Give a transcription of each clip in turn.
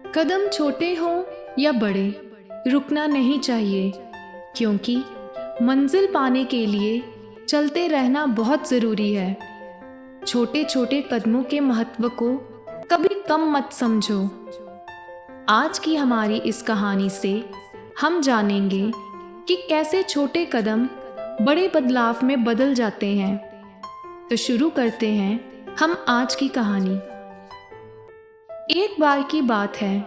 कदम छोटे हों या बड़े, रुकना नहीं चाहिए, क्योंकि मंजिल पाने के लिए चलते रहना बहुत ज़रूरी है। छोटे छोटे कदमों के महत्व को कभी कम मत समझो। आज की हमारी इस कहानी से हम जानेंगे कि कैसे छोटे कदम बड़े बदलाव में बदल जाते हैं। तो शुरू करते हैं हम आज की कहानी। एक बार की बात है,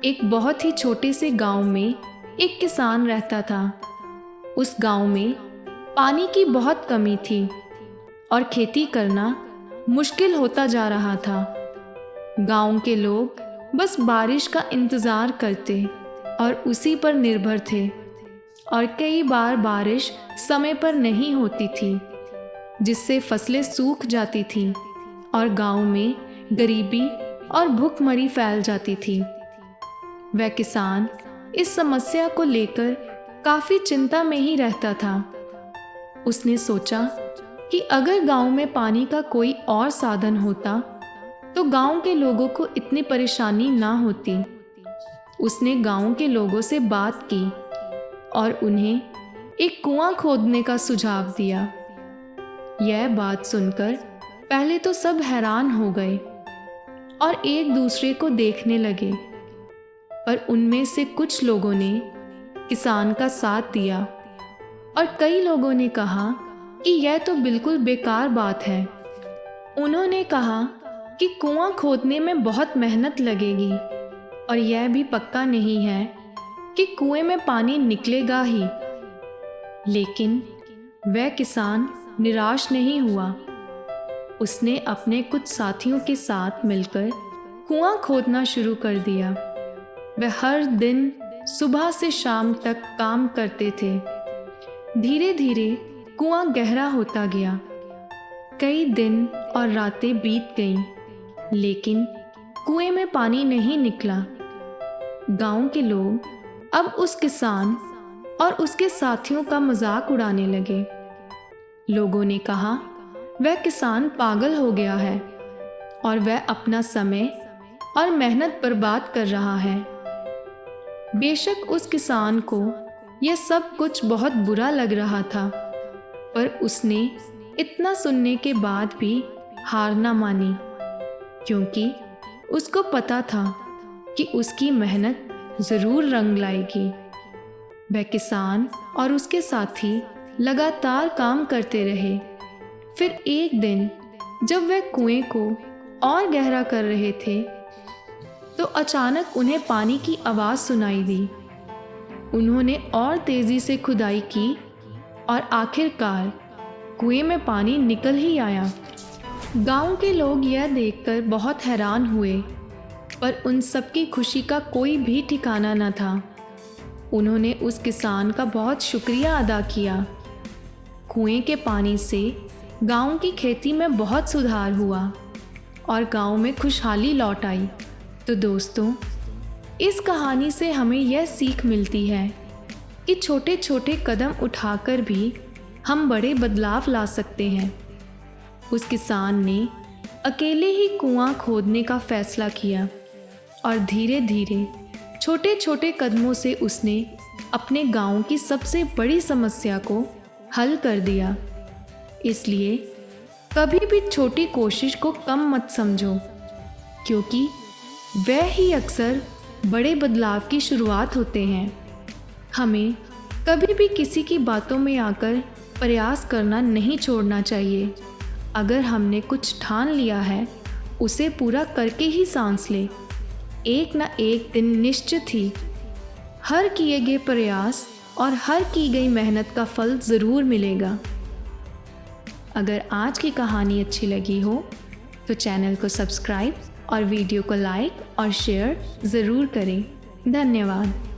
एक बहुत ही छोटे से गांव में एक किसान रहता था। उस गांव में पानी की बहुत कमी थी और खेती करना मुश्किल होता जा रहा था। गांव के लोग बस बारिश का इंतज़ार करते और उसी पर निर्भर थे, और कई बार बारिश समय पर नहीं होती थी, जिससे फसलें सूख जाती थीं और गांव में गरीबी और भूखमरी फैल जाती थी। वह किसान इस समस्या को लेकर काफ़ी चिंता में ही रहता था। उसने सोचा कि अगर गांव में पानी का कोई और साधन होता तो गांव के लोगों को इतनी परेशानी ना होती। उसने गांव के लोगों से बात की और उन्हें एक कुआं खोदने का सुझाव दिया। यह बात सुनकर पहले तो सब हैरान हो गए और एक दूसरे को देखने लगे, पर उनमें से कुछ लोगों ने किसान का साथ दिया और कई लोगों ने कहा कि यह तो बिल्कुल बेकार बात है। उन्होंने कहा कि कुआं खोदने में बहुत मेहनत लगेगी और यह भी पक्का नहीं है कि कुएं में पानी निकलेगा ही। लेकिन वह किसान निराश नहीं हुआ। उसने अपने कुछ साथियों के साथ मिलकर कुआं खोदना शुरू कर दिया। वह हर दिन सुबह से शाम तक काम करते थे। धीरे धीरे कुआं गहरा होता गया। कई दिन और रातें बीत गईं, लेकिन कुएं में पानी नहीं निकला। गांव के लोग अब उस किसान और उसके साथियों का मजाक उड़ाने लगे। लोगों ने कहा, वह किसान पागल हो गया है और वह अपना समय और मेहनत बर्बाद कर रहा है। बेशक उस किसान को यह सब कुछ बहुत बुरा लग रहा था, पर उसने इतना सुनने के बाद भी हार ना मानी, क्योंकि उसको पता था कि उसकी मेहनत ज़रूर रंग लाएगी। वह किसान और उसके साथी लगातार काम करते रहे। फिर एक दिन जब वह कुएं को और गहरा कर रहे थे तो अचानक उन्हें पानी की आवाज़ सुनाई दी। उन्होंने और तेज़ी से खुदाई की और आखिरकार कुएं में पानी निकल ही आया। गांव के लोग यह देखकर बहुत हैरान हुए, पर उन सबकी खुशी का कोई भी ठिकाना न था। उन्होंने उस किसान का बहुत शुक्रिया अदा किया। कुएं के पानी से गांव की खेती में बहुत सुधार हुआ और गांव में खुशहाली लौट आई। तो दोस्तों, इस कहानी से हमें यह सीख मिलती है कि छोटे छोटे कदम उठाकर भी हम बड़े बदलाव ला सकते हैं। उस किसान ने अकेले ही कुआं खोदने का फैसला किया और धीरे धीरे छोटे छोटे कदमों से उसने अपने गांव की सबसे बड़ी समस्या को हल कर दिया। इसलिए कभी भी छोटी कोशिश को कम मत समझो, क्योंकि वह ही अक्सर बड़े बदलाव की शुरुआत होते हैं। हमें कभी भी किसी की बातों में आकर प्रयास करना नहीं छोड़ना चाहिए। अगर हमने कुछ ठान लिया है, उसे पूरा करके ही सांस ले। एक ना एक दिन निश्चित ही हर किए गए प्रयास और हर की गई मेहनत का फल ज़रूर मिलेगा। अगर आज की कहानी अच्छी लगी हो तो चैनल को सब्सक्राइब और वीडियो को लाइक और शेयर ज़रूर करें। धन्यवाद।